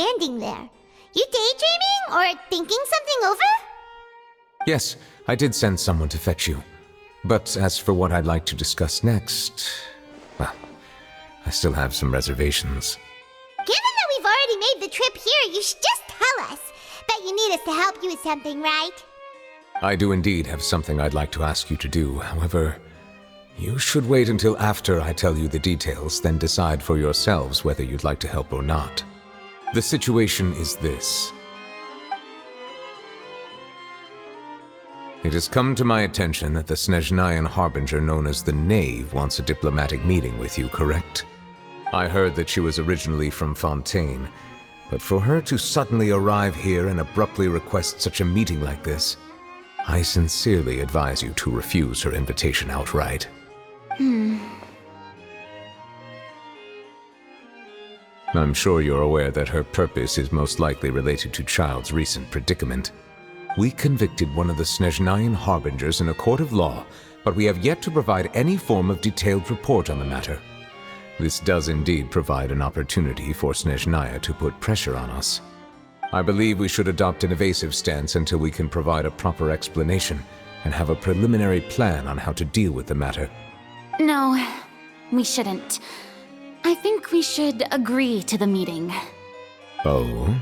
standing there? You daydreaming or thinking something over? Yes, I did send someone to fetch you. But as for what I'd like to discuss next, well, I still have some reservations. Given that we've already made the trip here, you should just tell us. Bet you need us to help you with something, right? I do indeed have something I'd like to ask you to do. However, you should wait until after I tell you the details, then decide for yourselves whether you'd like to help or not. The situation is this. It has come to my attention that the Snezhnayan Harbinger known as the Knave wants a diplomatic meeting with you, correct? I heard that she was originally from Fontaine, but for her to suddenly arrive here and abruptly request such a meeting like this, I sincerely advise you to refuse her invitation outright. I'm sure you're aware that her purpose is most likely related to Child's recent predicament. We convicted one of the Snezhnayan Harbingers in a court of law, but we have yet to provide any form of detailed report on the matter. This does indeed provide an opportunity for Snezhnaya to put pressure on us. I believe we should adopt an evasive stance until we can provide a proper explanation and have a preliminary plan on how to deal with the matter. No, we shouldn't. I think we should agree to the meeting. Oh?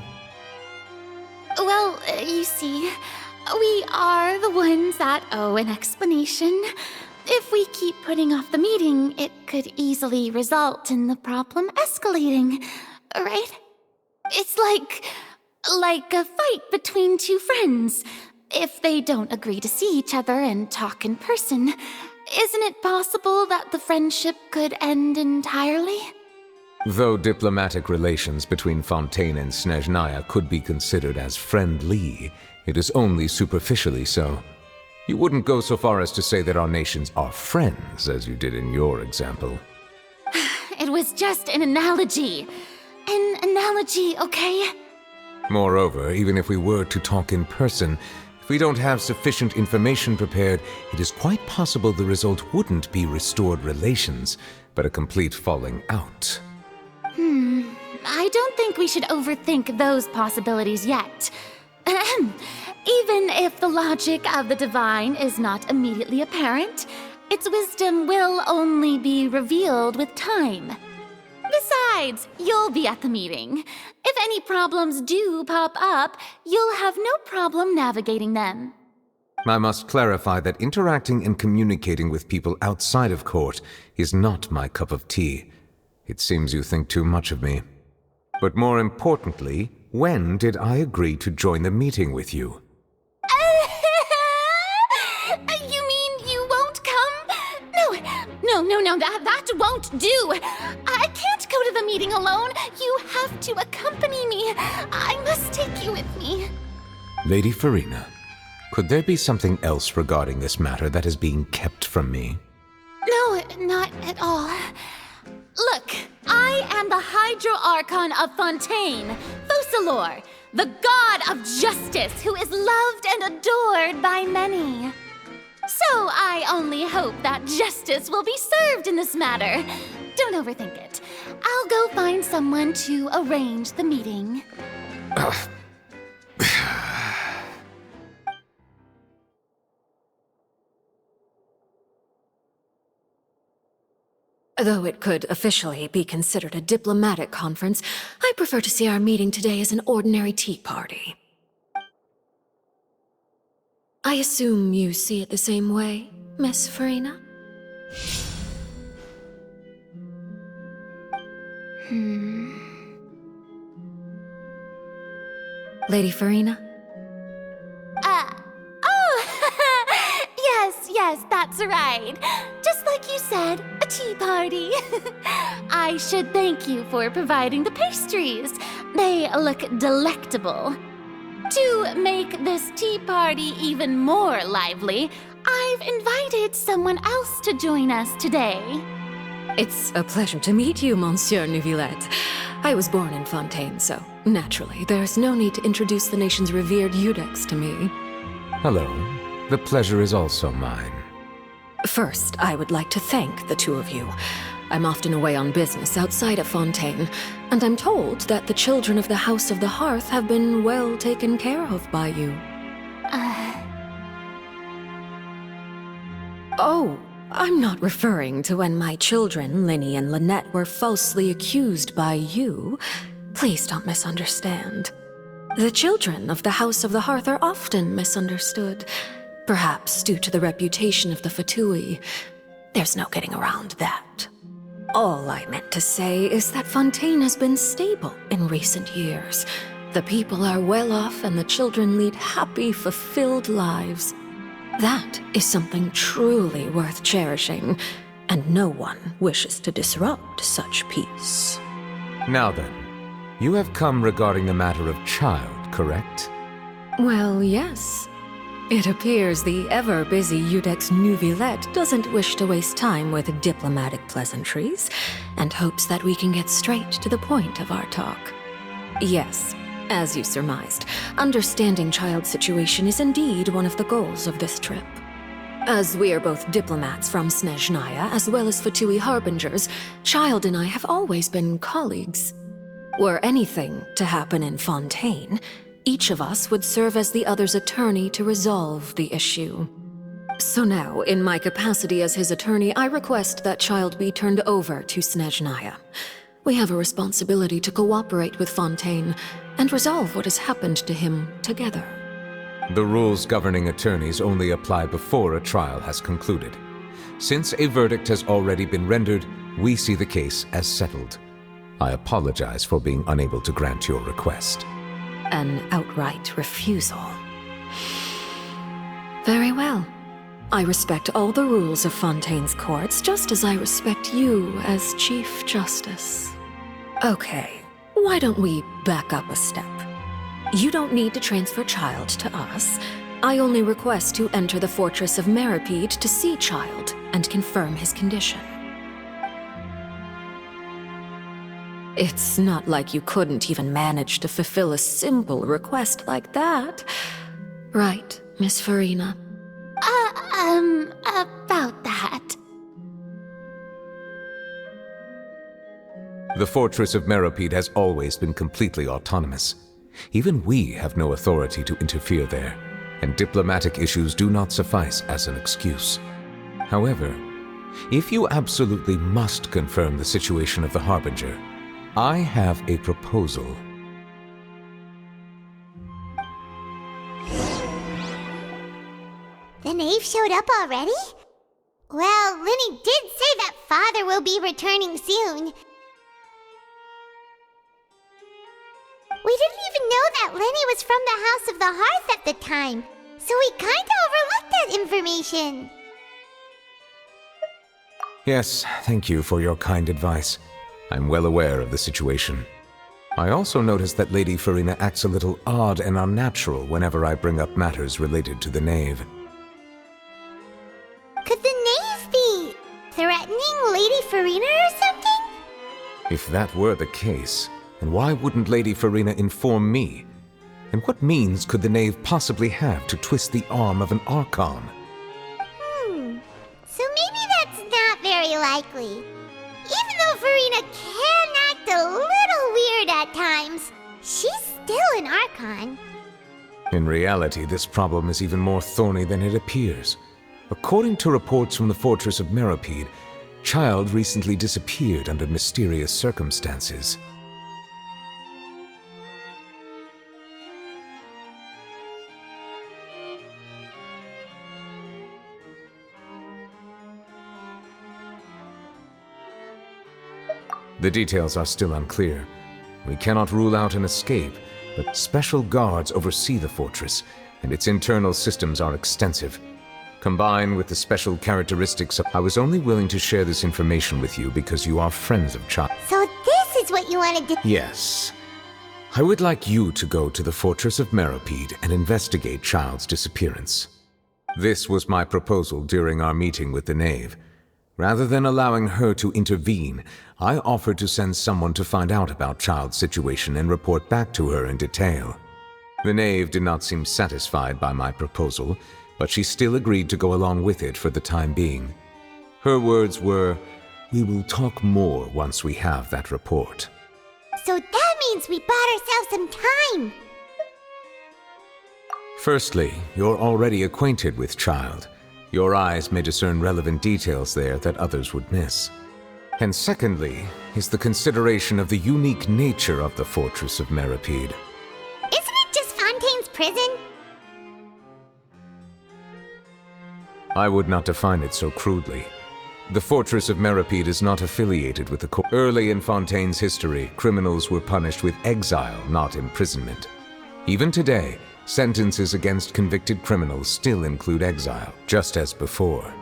Well, you see, we are the ones that owe an explanation. If we keep putting off the meeting, it could easily result in the problem escalating, right? It's like a fight between two friends. If they don't agree to see each other and talk in person, isn't it possible that the friendship could end entirely? Though diplomatic relations between Fontaine and Snezhnaya could be considered as friendly, it is only superficially so. You wouldn't go so far as to say that our nations are friends, as you did in your example. It was just an analogy. An analogy, okay? Moreover, even if we were to talk in person, if we don't have sufficient information prepared, it is quite possible the result wouldn't be restored relations, but a complete falling out. I don't think we should overthink those possibilities yet. Even if the logic of the divine is not immediately apparent, its wisdom will only be revealed with time. Besides, you'll be at the meeting. If any problems do pop up, you'll have no problem navigating them. I must clarify that interacting and communicating with people outside of court is not my cup of tea. It seems you think too much of me. But more importantly, when did I agree to join the meeting with you? You mean you won't come? No, that won't do. I can't go to the meeting alone. You have to accompany me. I must take you with me. Lady Farina, could there be something else regarding this matter that is being kept from me? No, not at all. Look, I am the Hydro Archon of Fontaine, Focalor, the god of justice who is loved and adored by many. So I only hope that justice will be served in this matter. Don't overthink it. I'll go find someone to arrange the meeting. Though it could officially be considered a diplomatic conference, I prefer to see our meeting today as an ordinary tea party. I assume you see it the same way, Miss Farina? Lady Farina? Yes, that's right. Just like you said, a tea party. I should thank you for providing the pastries. They look delectable. To make this tea party even more lively, I've invited someone else to join us today. It's a pleasure to meet you, Monsieur Neuvillette. I was born in Fontaine, so naturally, there's no need to introduce the nation's revered Eudex to me. Hello. The pleasure is also mine. First, I would like to thank the two of you. I'm often away on business outside of Fontaine, And I'm told that the children of the House of the Hearth have been well taken care of by you. Oh, I'm not referring to when my children, Linny and Lynette, were falsely accused by you. Please don't misunderstand. The children of the House of the Hearth are often misunderstood, perhaps due to the reputation of the Fatui. There's no getting around that. All I meant to say is that Fontaine has been stable in recent years. The people are well off and the children lead happy, fulfilled lives. That is something truly worth cherishing, and no one wishes to disrupt such peace. Now then, you have come regarding the matter of child, correct? Well, yes. It appears the ever-busy Iudex Neuvillette doesn't wish to waste time with diplomatic pleasantries, and hopes that we can get straight to the point of our talk. Yes, as you surmised, understanding child's situation is indeed one of the goals of this trip. As we are both diplomats from Snezhnaya, as well as Fatui harbingers, Child and I have always been colleagues. Were anything to happen in Fontaine, each of us would serve as the other's attorney to resolve the issue. So now, in my capacity as his attorney, I request that Child be turned over to Snezhnaya. We have a responsibility to cooperate with Fontaine and resolve what has happened to him together. The rules governing attorneys only apply before a trial has concluded. Since a verdict has already been rendered, we see the case as settled. I apologize for being unable to grant your request. An outright refusal. Very well. I respect all the rules of Fontaine's courts, just as I respect you as Chief Justice. Okay, why don't we back up a step? You don't need to transfer Child to us. I only request to enter the fortress of Meripede to see Child and confirm his condition. It's not like you couldn't even manage to fulfill a simple request like that. Right, Miss Farina? About that. The fortress of Meripede has always been completely autonomous. Even we have no authority to interfere there, and diplomatic issues do not suffice as an excuse. However, if you absolutely must confirm the situation of the Harbinger, I have a proposal. The knave showed up already? Well, Linny did say that father will be returning soon. We didn't even know that Linny was from the House of the Hearth at the time, so we kinda overlooked that information. Yes, thank you for your kind advice. I'm well aware of the situation. I also noticed that Lady Farina acts a little odd and unnatural whenever I bring up matters related to the knave. Could the knave be threatening Lady Farina or something? If that were the case, then why wouldn't Lady Farina inform me? And what means could the knave possibly have to twist the arm of an Archon? So maybe that's not very likely. Even though Farina can act a little weird at times, she's still an Archon. In reality, this problem is even more thorny than it appears. According to reports from the fortress of Meripede, Child recently disappeared under mysterious circumstances. The details are still unclear. We cannot rule out an escape, but special guards oversee the fortress, and its internal systems are extensive. Combined with the special characteristics, I was only willing to share this information with you because you are friends of Child. So this is what you wanted to... Yes. I would like you to go to the fortress of Meripede and investigate Child's disappearance. This was my proposal during our meeting with the knave. Rather than allowing her to intervene, I offered to send someone to find out about Child's situation and report back to her in detail. The knave did not seem satisfied by my proposal, but she still agreed to go along with it for the time being. Her words were, "We will talk more once we have that report." So that means we bought ourselves some time. Firstly, you're already acquainted with Child. Your eyes may discern relevant details there that others would miss. And secondly, is the consideration of the unique nature of the Fortress of Meripede. Isn't it just Fontaine's prison? I would not define it so crudely. The Fortress of Meripede is not affiliated with the court. Early in Fontaine's history, criminals were punished with exile, not imprisonment. Even today, sentences against convicted criminals still include exile, just as before.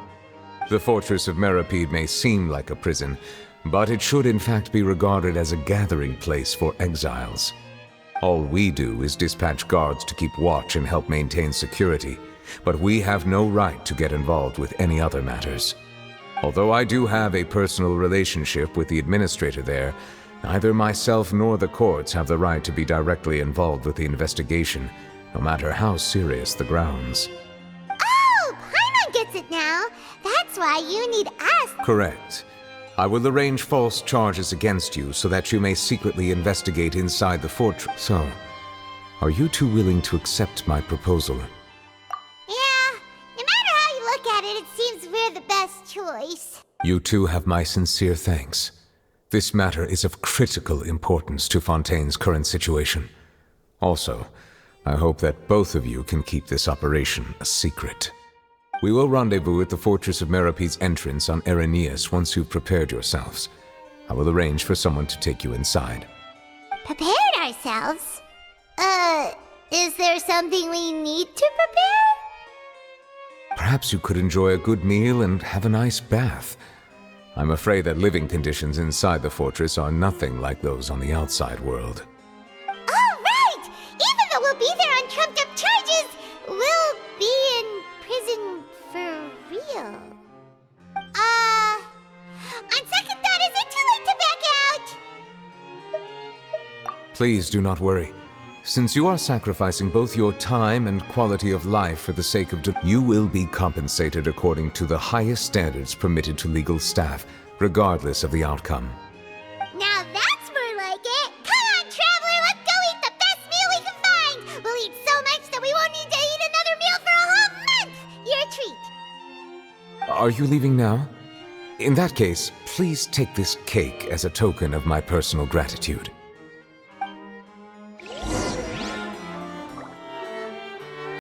The Fortress of Meripede may seem like a prison, but it should in fact be regarded as a gathering place for exiles. All we do is dispatch guards to keep watch and help maintain security, but we have no right to get involved with any other matters. Although I do have a personal relationship with the administrator there, neither myself nor the courts have the right to be directly involved with the investigation, no matter how serious the grounds. Oh, Paimon gets it now. That's why you need us. Correct. I will arrange false charges against you so that you may secretly investigate inside the fortress. So, are you two willing to accept my proposal? Yeah, no matter how you look at it, it seems we're the best choice. You two have my sincere thanks. This matter is of critical importance to Fontaine's current situation. Also, I hope that both of you can keep this operation a secret. We will rendezvous at the Fortress of Meripede's entrance on Erinius once you've prepared yourselves. I will arrange for someone to take you inside. Prepared ourselves? Is there something we need to prepare? Perhaps you could enjoy a good meal and have a nice bath. I'm afraid that living conditions inside the fortress are nothing like those on the outside world. Oh, right! Even though we'll be there on trumped-up charges, we'll be in prison for real. On second thought, is it too late to back out? Please do not worry. Since you are sacrificing both your time and quality of life for the sake of you will be compensated according to the highest standards permitted to legal staff, regardless of the outcome. Now that's more like it! Come on, traveler, let's go eat the best meal we can find! We'll eat so much that we won't need to eat another meal for a whole month! You're a treat. Are you leaving now? In that case, please take this cake as a token of my personal gratitude.